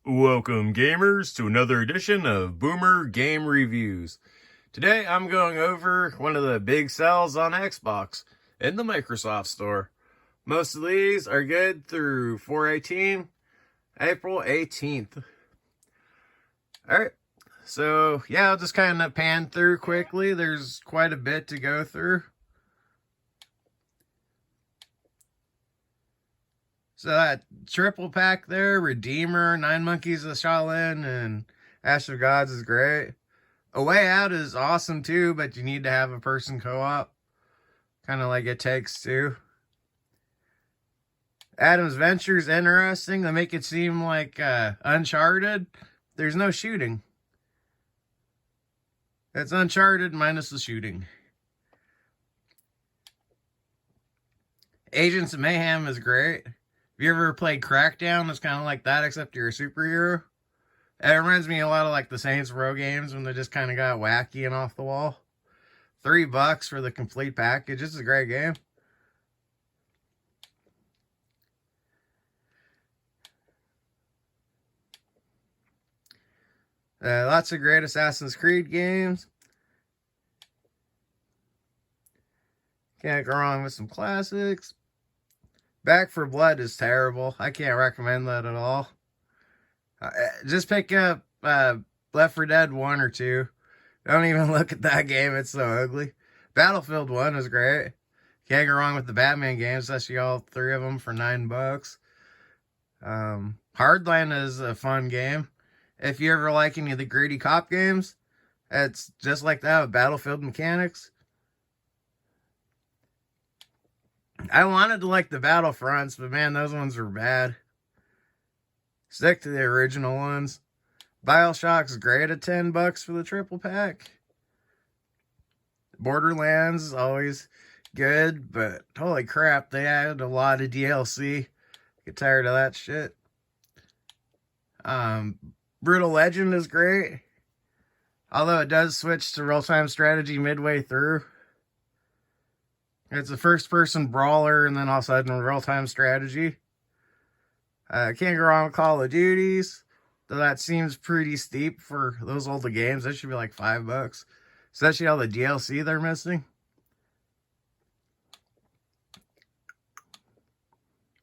Welcome gamers to another edition of Boomer Game Reviews. Today I'm going over one of the big sales on Xbox in the Microsoft Store. Most of these are good through 4/18, April 18th. Alright, so yeah, I'll just kind of pan through quickly. There's quite a bit to go through. So that triple pack there, Redeemer, 9 Monkeys of Shaolin, and Ash of Gods is great. A Way Out is awesome too, but you need to have a person co-op. Kind of like It Takes Two. Adam's Venture is interesting. They make it seem like Uncharted. There's no shooting. It's Uncharted minus the shooting. Agents of Mayhem is great. Have you ever played Crackdown? It's kind of like that, except you're a superhero. It reminds me a lot of like the Saints Row games when they just kind of got wacky and off the wall. $3 for the complete package. It's a great game. Lots of great Assassin's Creed games. Can't go wrong with some classics. Back for Blood is terrible. I can't recommend that at all. Just pick up Left 4 Dead 1 or 2. Don't even look at that game. It's so ugly. Battlefield 1 is great. Can't go wrong with the Batman games, especially all 3 of them for $9. Hardline is a fun game. If you ever like any of the gritty cop games, it's just like that with Battlefield mechanics. I wanted to like the Battlefronts, but man, those ones were bad. Stick to the original ones. BioShock's great at $10 for the triple pack. Borderlands is always good, but holy crap, they added a lot of DLC. Get tired of that shit. Brutal Legend is great, although it does switch to real-time strategy midway through. It's a first-person brawler, and then all of a sudden real-time strategy. Can't go wrong with Call of Duties, though that seems pretty steep for those older games. That should be like $5, especially all the DLC they're missing.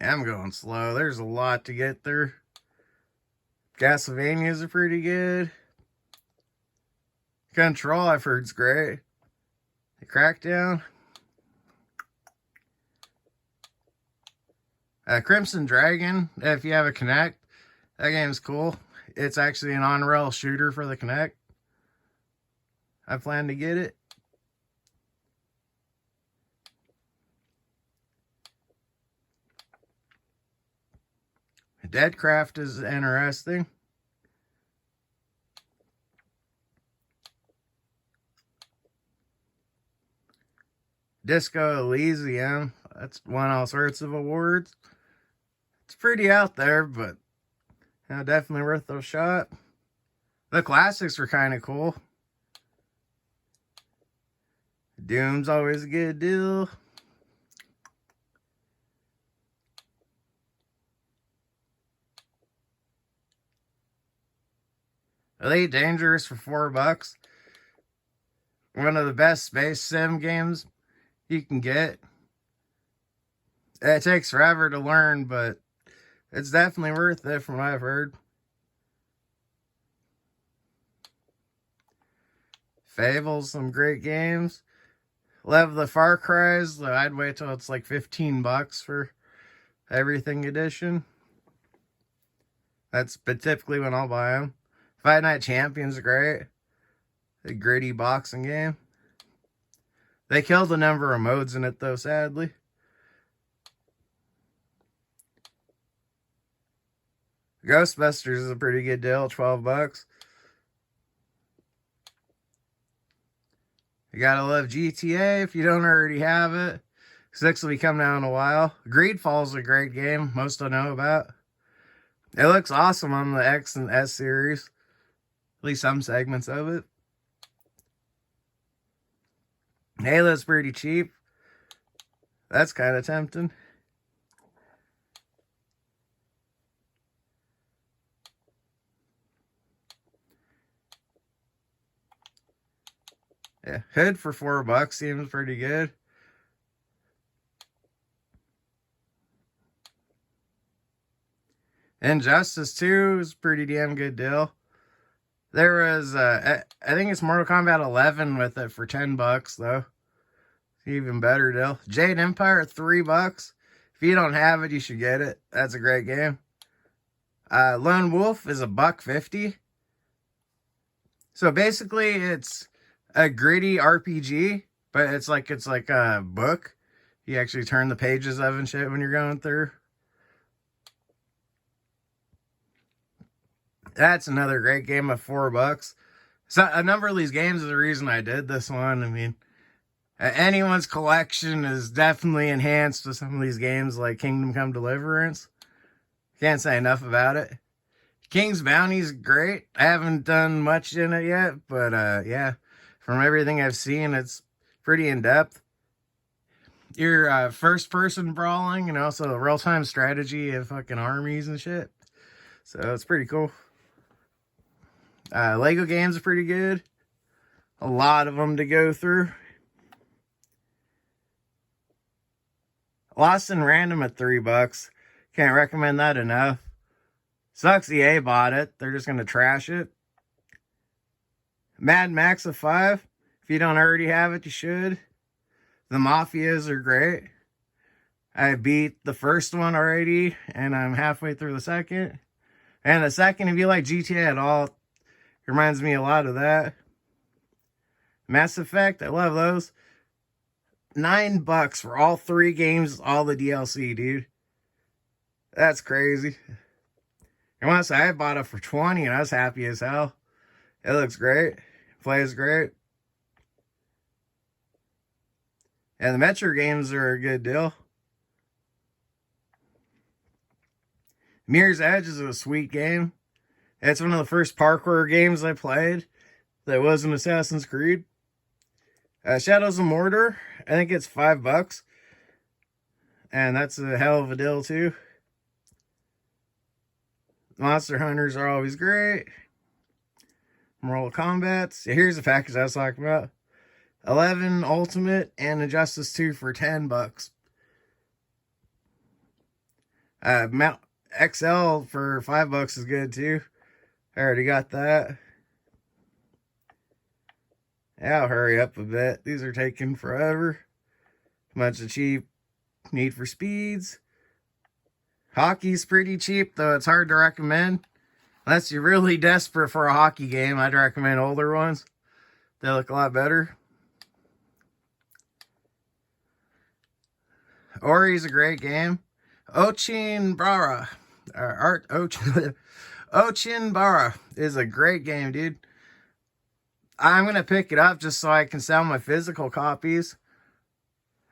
Yeah, I'm going slow. There's a lot to get through. Castlevanias are pretty good. Control, I've heard, is great. The Crackdown. Crimson Dragon, if you have a Kinect, that game's cool. It's actually an on-rail shooter for the Kinect. I plan to get it. Deadcraft is interesting. Disco Elysium, that's won all sorts of awards. It's pretty out there, but definitely worth a shot. The classics were kind of cool. Doom's always a good deal. Elite Dangerous for $4. One of the best space sim games you can get. It takes forever to learn, but it's definitely worth it from what I've heard. Fable's some great games. Love the Far Cries, though I'd wait till it's like $15 for everything edition. That's typically when I'll buy them. Fight Night Champions are great. A gritty boxing game. They killed a number of modes in it, though, sadly. Ghostbusters is a pretty good deal, $12. You gotta love GTA if you don't already have it. 6 will be coming out in a while. Greedfall's a great game, most I know about. It looks awesome on the X and S series. At least some segments of it. Halo's pretty cheap. That's kind of tempting. Yeah, Hood for $4 seems pretty good. Injustice 2 is a pretty damn good deal. There was, I think it's Mortal Kombat 11 with it for $10 though. Even better deal. Jade Empire, $3. If you don't have it, you should get it. That's a great game. Lone Wolf is $1.50. So basically, it's a gritty RPG, but it's like a book. You actually turn the pages of and shit when you're going through. That's another great game of $4. So a number of these games are the reason I did this one. I mean, anyone's collection is definitely enhanced with some of these games like Kingdom Come Deliverance. Can't say enough about it. King's Bounty's great. I haven't done much in it yet, but yeah, from everything I've seen, it's pretty in-depth. Your first-person brawling and also real-time strategy of fucking armies and shit. So it's pretty cool. Lego games are pretty good. A lot of them to go through. Lost in Random at $3. Can't recommend that enough. Sucks EA bought it. They're just going to trash it. Mad Max at $5. If you don't already have it, you should. The Mafias are great. I beat the first one already, and I'm halfway through the second. And the second, if you like GTA at all, it reminds me a lot of that. Mass Effect, I love those. $9 for all 3 games, all the DLC, dude. That's crazy. And honestly, I bought it for $20 and I was happy as hell. It looks great. Plays great. And the Metro games are a good deal. Mirror's Edge is a sweet game. It's one of the first parkour games I played that wasn't Assassin's Creed. Shadows of Mordor, I think it's $5. And that's a hell of a deal too. Monster Hunters are always great. Mortal Kombat. Here's the package I was talking about. 11 Ultimate and Injustice 2 for $10. Mount XL for $5 is good too. I already got that. Yeah, I'll hurry up a bit. These are taking forever. Bunch of cheap Need for Speeds. Hockey's pretty cheap, though it's hard to recommend. Unless you're really desperate for a hockey game, I'd recommend older ones. They look a lot better. Ori's a great game. Ochinbara. Ochinbara is a great game, dude. I'm going to pick it up just so I can sell my physical copies.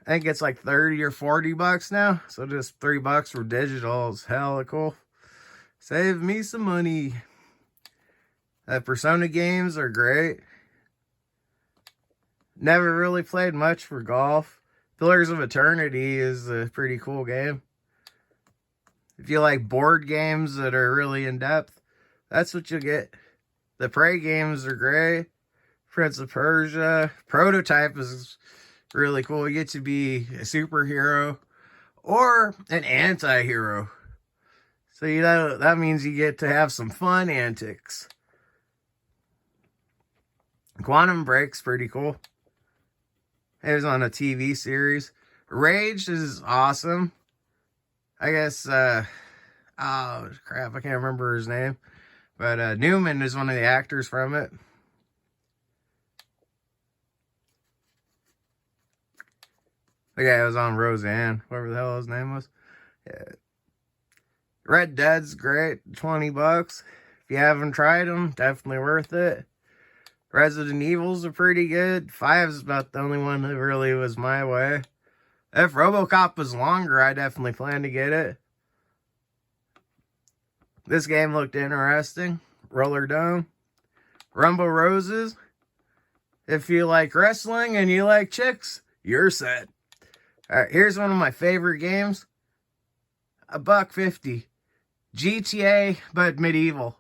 I think it's like $30 or $40 now. So just $3 for digital is hella cool. Save me some money. Persona games are great. Never really played much for golf. Pillars of Eternity is a pretty cool game. If you like board games that are really in-depth, that's what you'll get. The Prey games are great. Prince of Persia. Prototype is really cool. You get to be a superhero or an anti-hero. So you know, that means you get to have some fun antics. Quantum Break's pretty cool. It was on a TV series. Rage is awesome. I guess, oh crap, I can't remember his name. But Newman is one of the actors from it. The guy was on Roseanne, whatever the hell his name was. Yeah. Red Dead's great, $20. If you haven't tried them, definitely worth it. Resident Evils are pretty good. 5's about the only one that really was my way. If RoboCop was longer, I definitely plan to get it. This game looked interesting. Roller Dome. Rumble Roses. If you like wrestling and you like chicks, you're set. Alright, here's one of my favorite games. $1.50. GTA, but medieval.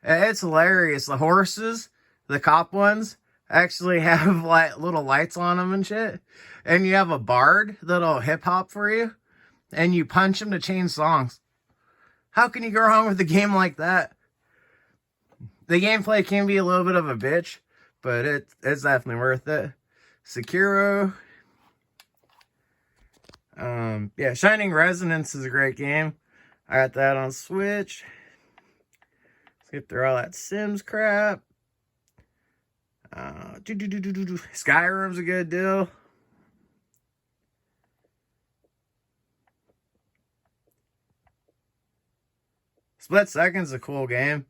It's hilarious. The horses, the cop ones, actually have like little lights on them and shit. And you have a bard that'll hip hop for you, and you punch him to change songs. How can you go wrong with a game like that? The gameplay can be a little bit of a bitch, but it's definitely worth it. Sekiro. Yeah, Shining Resonance is a great game. I got that on Switch. Skip through all that Sims crap. Skyrim's a good deal. Split Second's a cool game.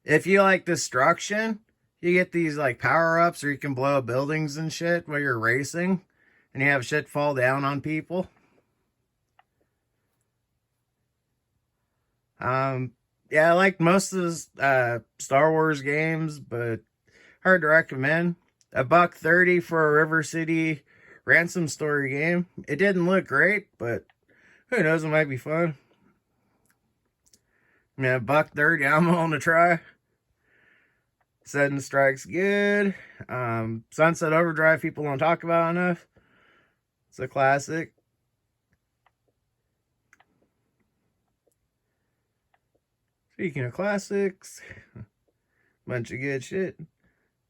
If you like destruction, you get these like power-ups, or you can blow up buildings and shit while you're racing, and you have shit fall down on people. Yeah, I like most of the Star Wars games, but hard to recommend. $1.30 for a River City Ransom Story game. It didn't look great, but who knows, it might be fun. Yeah, $1.30, I'm willing to try. Sudden Strike's good. Sunset Overdrive, people don't talk about enough. It's a classic. Speaking of classics, bunch of good shit.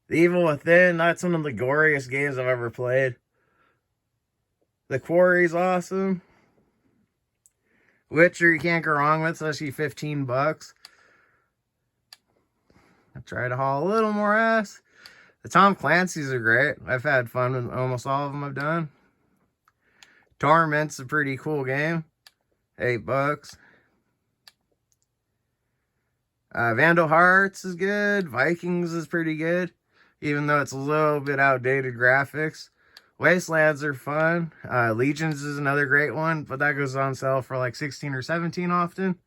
The Evil Within, that's one of the goriest games I've ever played. The Quarry's awesome. Witcher, you can't go wrong with, especially $15. I try to haul a little more ass. The Tom Clancy's are great. I've had fun with almost all of them I've done. Torment's a pretty cool game. $8. Vandal Hearts is good. Vikings is pretty good, even though it's a little bit outdated graphics. Wastelands are fun. Legions is another great one, but that goes on sale for like 16 or 17 often.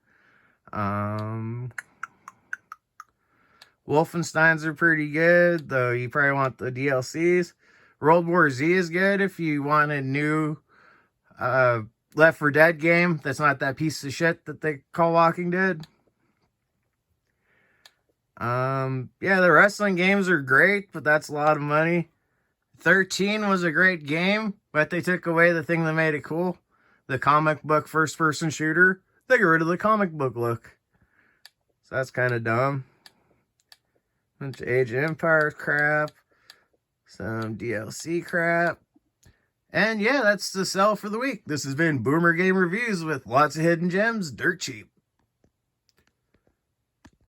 Wolfensteins are pretty good, though you probably want the DLCs. World War Z is good if you want a new Left 4 Dead game that's not that piece of shit that they call Walking Dead. Yeah, the wrestling games are great, but that's a lot of money. 13 was a great game, but they took away the thing that made it cool. The comic book first-person shooter. They got rid of the comic book look. So that's kind of dumb. Bunch of Age of Empires crap. Some DLC crap. And yeah, that's the sell for the week. This has been Boomer Game Reviews with lots of hidden gems, dirt cheap.